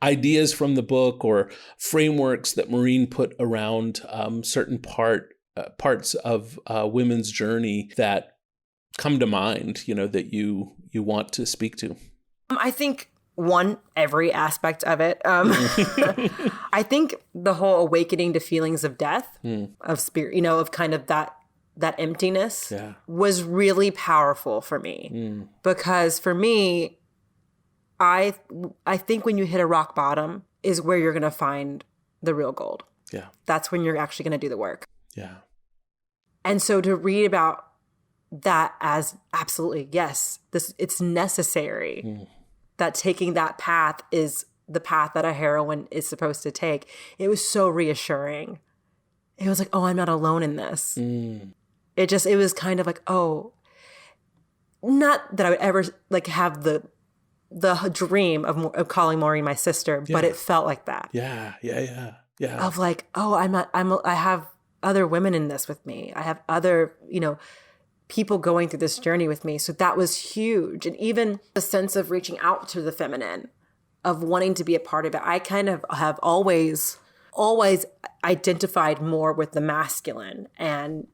ideas from the book or frameworks that Maureen put around certain parts of women's journey that come to mind, that you want to speak to? I think every aspect of it. I think the whole awakening to feelings of death, of spirit, of kind of that emptiness was really powerful for me. Because for me, I think when you hit a rock bottom is where you're going to find the real gold. Yeah. That's when you're actually going to do the work. Yeah. And so to read about that as absolutely, yes, it's necessary that taking that path is the path that a heroine is supposed to take. It was so reassuring. It was like, oh, I'm not alone in this. It was kind of like, oh, not that I would ever like have the dream of calling Maureen my sister, but it felt like that. Yeah. Of like, oh, I have other women in this with me. I have other, people going through this journey with me. So that was huge. And even the sense of reaching out to the feminine, of wanting to be a part of it. I kind of have always identified more with the masculine and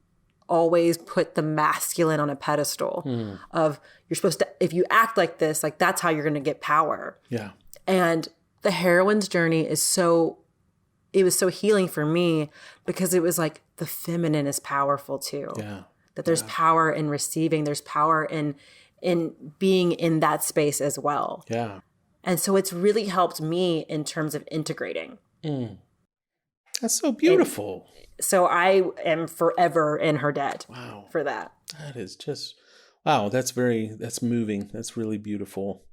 always put the masculine on a pedestal of you're supposed to, if you act like this, like that's how you're going to get power. Yeah. And the heroine's journey it was so healing for me because it was like the feminine is powerful too. Yeah. That there's power in receiving, there's power in being in that space as well. Yeah. And so it's really helped me in terms of integrating. That's so beautiful. So I am forever in her debt for that. That is just, wow. That's moving. That's really beautiful.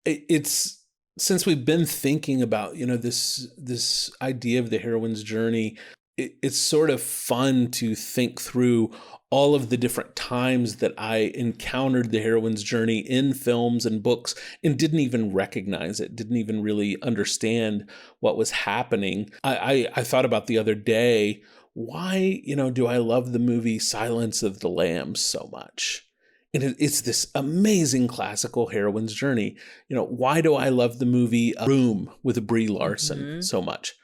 It's, since we've been thinking about, this idea of the heroine's journey, it's sort of fun to think through all of the different times that I encountered the heroine's journey in films and books and didn't even recognize it, didn't even really understand what was happening. I thought about the other day, why, do I love the movie Silence of the Lambs so much? And it's this amazing classical heroine's journey. Why do I love the movie Room with Brie Larson so much?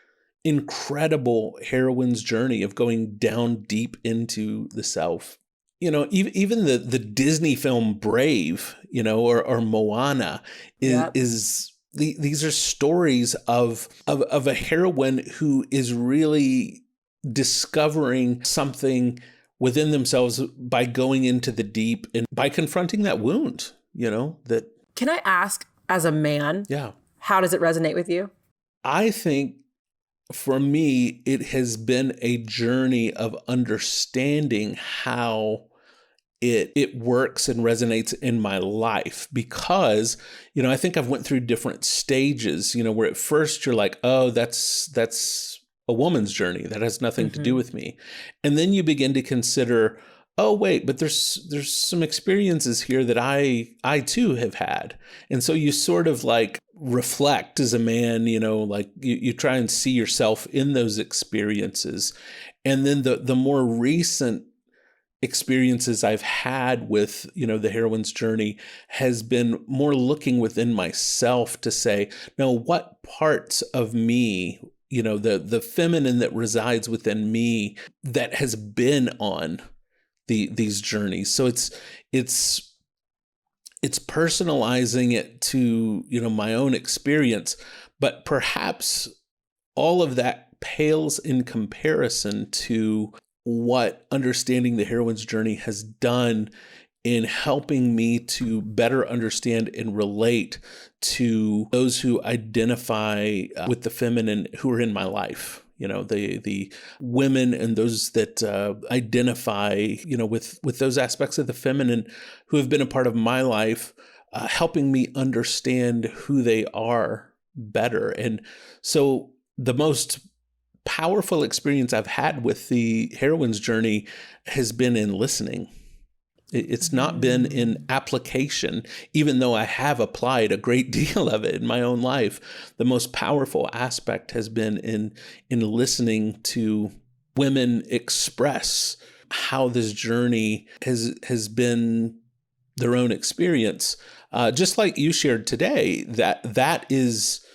Incredible heroine's journey of going down deep into the self. Even the Disney film Brave, or Moana is these are stories of a heroine who is really discovering something within themselves by going into the deep and by confronting that wound, that. Can I ask, as a man, how does it resonate with you? I think for me, it has been a journey of understanding how it works and resonates in my life because, I think I've went through different stages, where at first you're like, oh, that's a woman's journey. That has nothing to do with me. And then you begin to consider, oh, wait, but there's some experiences here that I too have had. And so you sort of like reflect as a man, like you try and see yourself in those experiences. And then the more recent experiences I've had with, the heroine's journey has been more looking within myself to say, no, what parts of me, the feminine that resides within me that has been on these journeys. So it's personalizing it to, my own experience, but perhaps all of that pales in comparison to what understanding the heroine's journey has done in helping me to better understand and relate to those who identify with the feminine who are in my life. The women and those that identify, with those aspects of the feminine who have been a part of my life, helping me understand who they are better. And so the most powerful experience I've had with the heroine's journey has been in listening. It's not been in application, even though I have applied a great deal of it in my own life. The most powerful aspect has been in listening to women express how this journey has been their own experience. Just like you shared today, that is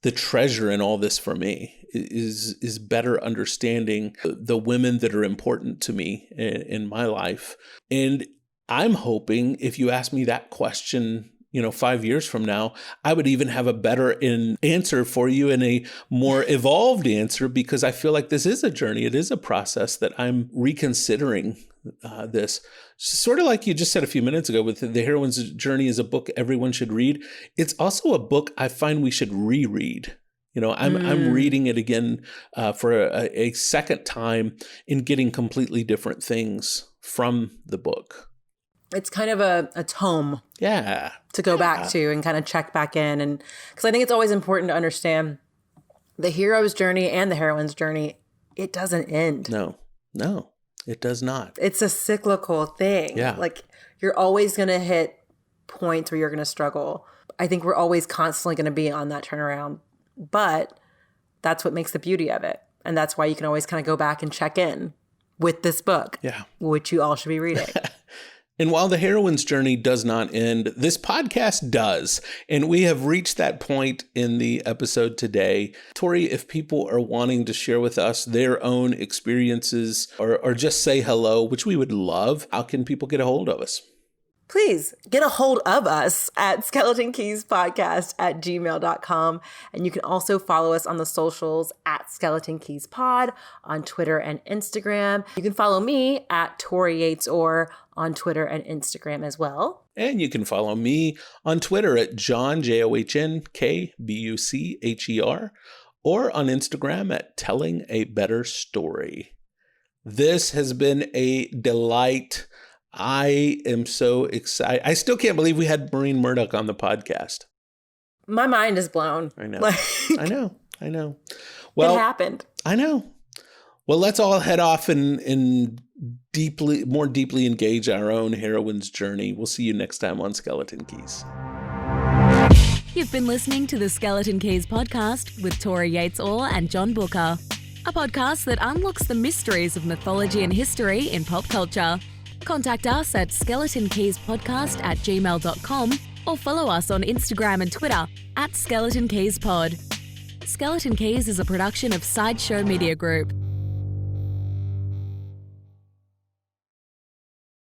the treasure in all this for me, is better understanding the women that are important to me in my life. And I'm hoping if you ask me that question, 5 years from now, I would even have a better answer for you and a more evolved answer, because I feel like this is a journey. It is a process that I'm reconsidering this. Sort of like you just said a few minutes ago with The Heroine's Journey is a book everyone should read. It's also a book I find we should reread. I'm reading it again for a second time and getting completely different things from the book. It's kind of a tome. Yeah. To go back to and kind of check back in. And because I think it's always important to understand the hero's journey and the heroine's journey, it doesn't end. No, it does not. It's a cyclical thing. Yeah. Like you're always going to hit points where you're going to struggle. I think we're always constantly going to be on that turnaround, but that's what makes the beauty of it. And that's why you can always kind of go back and check in with this book, which you all should be reading. And while the heroine's journey does not end, this podcast does. And we have reached that point in the episode today. Torri, if people are wanting to share with us their own experiences or just say hello, which we would love, how can people get a hold of us? Please get a hold of us at skeletonkeyspodcast@gmail.com. And you can also follow us on the socials at Skeleton Keys Pod on Twitter and Instagram. You can follow me at Torri Yates on Twitter and Instagram as well. And you can follow me on Twitter at John, JohnKBucher, or on Instagram at Telling a Better Story. This has been a delight. I am so excited. I still can't believe we had Maureen Murdock on the podcast. My mind is blown. I know. I know. Well, it happened. I know. Well, let's all head off and more deeply engage our own heroine's journey. We'll see you next time on Skeleton Keys. You've been listening to the Skeleton Keys podcast with Torri Yates and John Booker, a podcast that unlocks the mysteries of mythology and history in pop culture. Contact us at skeletonkeyspodcast@gmail.com or follow us on Instagram and Twitter at Skeleton Keys Pod. Skeleton Keys is a production of Sideshow Media Group.